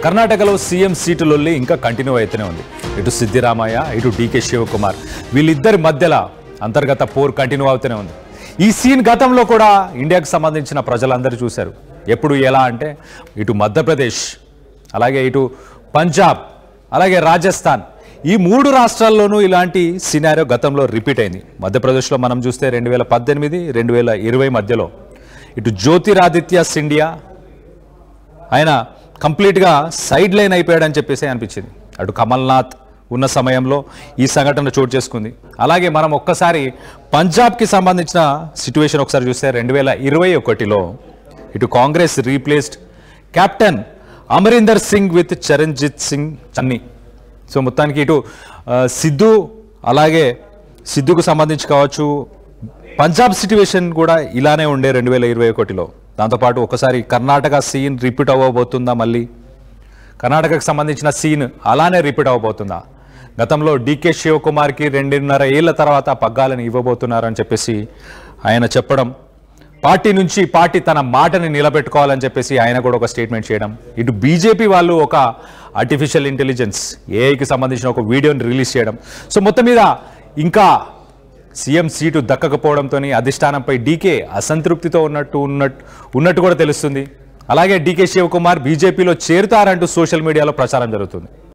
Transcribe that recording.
కర్ణాటకలో CM seat లొల్లి ఇంకా కంటిన్యూ అయితేనే ఉంది. ఇటు సిద్దిరామయ్య ఇటు డీకే శివకుమార్ వీళ్ళిద్దరి మధ్యలో అంతర్గత పోర్ కంటిన్యూ అవుతూనే ఉంది. ఈ సీన్ గతంలో కూడా ఇండియాకు సంబంధించిన ప్రజలందరూ చూశారు. ఎప్పుడు ఎలా అంటే ఇటు మధ్యప్రదేశ్, అలాగే ఇటు పంజాబ్, అలాగే రాజస్థాన్, ఈ 3 రాష్ట్రాల్లోనూ ఇలాంటి సినారియో గతంలో రిపీట్ అయింది. మధ్యప్రదేశ్లో మనం చూస్తే 2018, 2020 మధ్యలో ఇటు జ్యోతిరాదిత్య సిండియా ఆయన కంప్లీట్గా సైడ్ లైన్ అయిపోయాడని చెప్పేసి అనిపించింది. అటు కమల్నాథ్ ఉన్న సమయంలో ఈ సంఘటన చోటు చేసుకుంది. అలాగే మనం ఒక్కసారి పంజాబ్కి సంబంధించిన సిట్యువేషన్ ఒకసారి చూస్తే 2021లో ఇటు Congress replaced captain Amarinder sing with Charanjit Singh Channi. So మొత్తానికి ఇటు సిద్ధు, అలాగే సిద్ధుకు సంబంధించి కావచ్చు, పంజాబ్ సిట్యువేషన్ కూడా ఇలానే ఉండే 2021లో. దాంతోపాటు ఒకసారి కర్ణాటక సీన్ రిపీట్ అవ్వబోతుందా? మళ్ళీ కర్ణాటకకు సంబంధించిన సీన్ అలానే రిపీట్ అవ్వబోతుందా? గతంలో డీకే శివకుమార్కి 2.5 ఏళ్ల తర్వాత పగ్గాలను ఇవ్వబోతున్నారని చెప్పేసి ఆయన చెప్పడం, పార్టీ నుంచి పార్టీ తన మాటని నిలబెట్టుకోవాలని చెప్పేసి ఆయన కూడా ఒక స్టేట్మెంట్ చేయడం, ఇటు బీజేపీ వాళ్ళు ఒక ఆర్టిఫిషియల్ ఇంటెలిజెన్స్ ఏఐకి సంబంధించిన ఒక వీడియోని రిలీజ్ చేయడం. సో మొత్తం మీద ఇంకా సీఎం సీటు దక్కకపోవడంతో అధిష్టానంపై డీకే అసంతృప్తితో ఉన్నట్టు కూడా తెలుస్తుంది. అలాగే డీకే శివకుమార్ బీజేపీలో చేరుతారంటూ సోషల్ మీడియాలో ప్రచారం జరుగుతుంది.